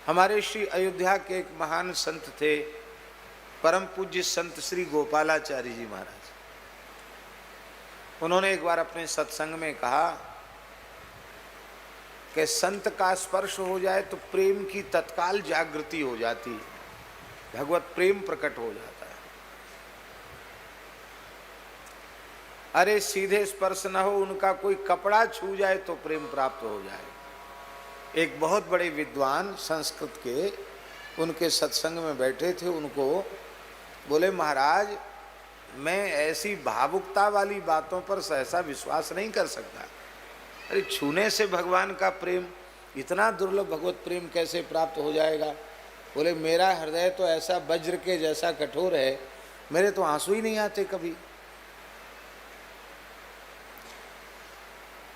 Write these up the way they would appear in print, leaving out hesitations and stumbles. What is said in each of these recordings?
हमारे श्री अयोध्या के एक महान संत थे, परम पूज्य संत श्री गोपालाचार्य जी महाराज। उन्होंने एक बार अपने सत्संग में कहा कि संत का स्पर्श हो जाए तो प्रेम की तत्काल जागृति हो जाती है, भगवत प्रेम प्रकट हो जाता है। अरे सीधे स्पर्श न हो, उनका कोई कपड़ा छू जाए तो प्रेम प्राप्त हो जाए। एक बहुत बड़े विद्वान संस्कृत के उनके सत्संग में बैठे थे, उनको बोले महाराज मैं ऐसी भावुकता वाली बातों पर सहसा विश्वास नहीं कर सकता। अरे छूने से भगवान का प्रेम, इतना दुर्लभ भगवत प्रेम कैसे प्राप्त हो जाएगा? बोले मेरा हृदय तो ऐसा वज्र के जैसा कठोर है, मेरे तो आंसू ही नहीं आते कभी।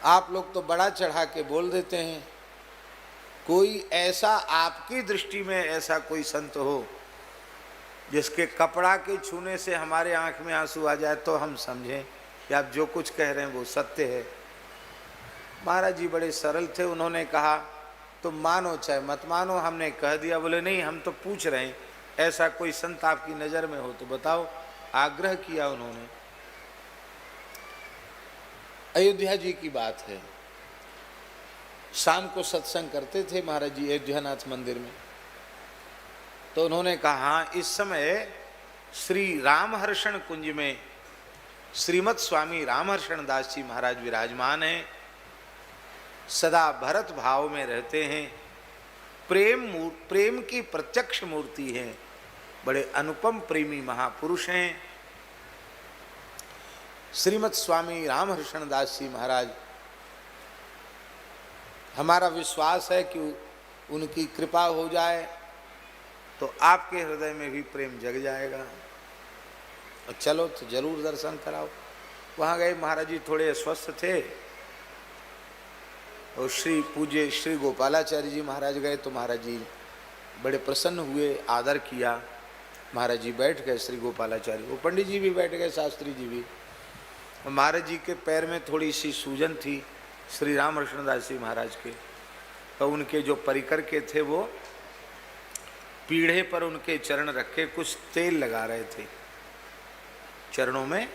आप लोग तो बड़ा चढ़ा के बोल देते हैं। कोई ऐसा आपकी दृष्टि में ऐसा कोई संत हो जिसके कपड़ा के छूने से हमारे आंख में आंसू आ जाए तो हम समझें कि आप जो कुछ कह रहे हैं वो सत्य है। महाराज जी बड़े सरल थे, उन्होंने कहा तो मानो चाहे मत मानो, हमने कह दिया। बोले नहीं, हम तो पूछ रहे हैं ऐसा कोई संत आपकी नज़र में हो तो बताओ। आग्रह किया उन्होंने। अयोध्या जी की बात है, शाम को सत्संग करते थे महाराज जी अयोध्यानाथ मंदिर में। तो उन्होंने कहा हाँ, इस समय श्री रामहर्षण कुंज में श्रीमद स्वामी रामहर्षण दास जी महाराज विराजमान हैं, सदा भरत भाव में रहते हैं, प्रेम की प्रत्यक्ष मूर्ति हैं, बड़े अनुपम प्रेमी महापुरुष हैं। श्रीमद स्वामी रामहर्षण दास जी महाराज, हमारा विश्वास है कि उनकी कृपा हो जाए तो आपके हृदय में भी प्रेम जग जाएगा। और चलो तो जरूर दर्शन कराओ। वहाँ गए, महाराज जी थोड़े अस्वस्थ थे और श्री पूज्य श्री गोपालाचार्य जी महाराज गए तो महाराज जी बड़े प्रसन्न हुए, आदर किया। महाराज जी बैठ गए, श्री गोपालाचार्य, वो पंडित जी भी बैठ गए, शास्त्री जी भी। महाराज जी के पैर में थोड़ी सी सूजन थी श्री रामहर्षण दास जी महाराज के, तो उनके जो परिकर के थे वो पीढ़े पर उनके चरण रखे कुछ तेल लगा रहे थे, चरणों में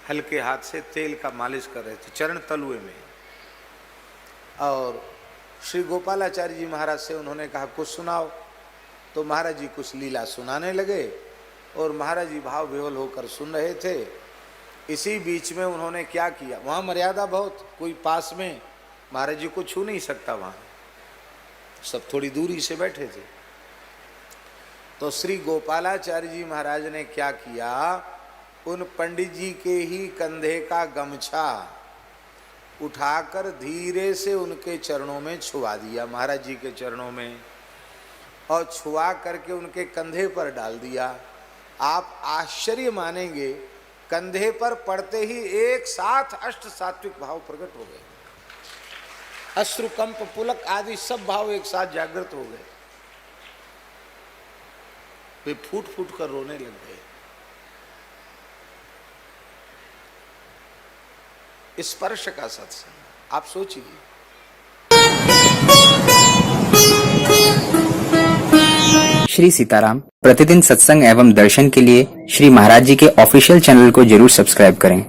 हल्के हाथ से तेल का मालिश कर रहे थे चरण तलुए में। और श्री गोपालाचार्य जी महाराज से उन्होंने कहा कुछ सुनाओ। तो महाराज जी कुछ लीला सुनाने लगे और महाराज जी भाव विह्वल होकर सुन रहे थे। इसी बीच में उन्होंने क्या किया, वहाँ मर्यादा बहुत, कोई पास में महाराज जी को छू नहीं सकता, वहाँ सब थोड़ी दूरी से बैठे थे। तो श्री गोपालाचार्य जी महाराज ने क्या किया, उन पंडित जी के ही कंधे का गमछा उठाकर धीरे से उनके चरणों में छुआ दिया, महाराज जी के चरणों में, और छुआ करके उनके कंधे पर डाल दिया। आप आश्चर्य मानेंगे, कंधे पर पड़ते ही एक साथ अष्ट सात्विक भाव प्रकट हो गए। अश्रु, कंप, पुलक आदि सब भाव एक साथ जागृत हो गए। वे फूट फूट कर रोने लग गए। स्पर्श का सत्संग आप सोचिए। श्री सीताराम प्रतिदिन सत्संग एवं दर्शन के लिए श्री महाराज जी के ऑफिशियल चैनल को जरूर सब्सक्राइब करें।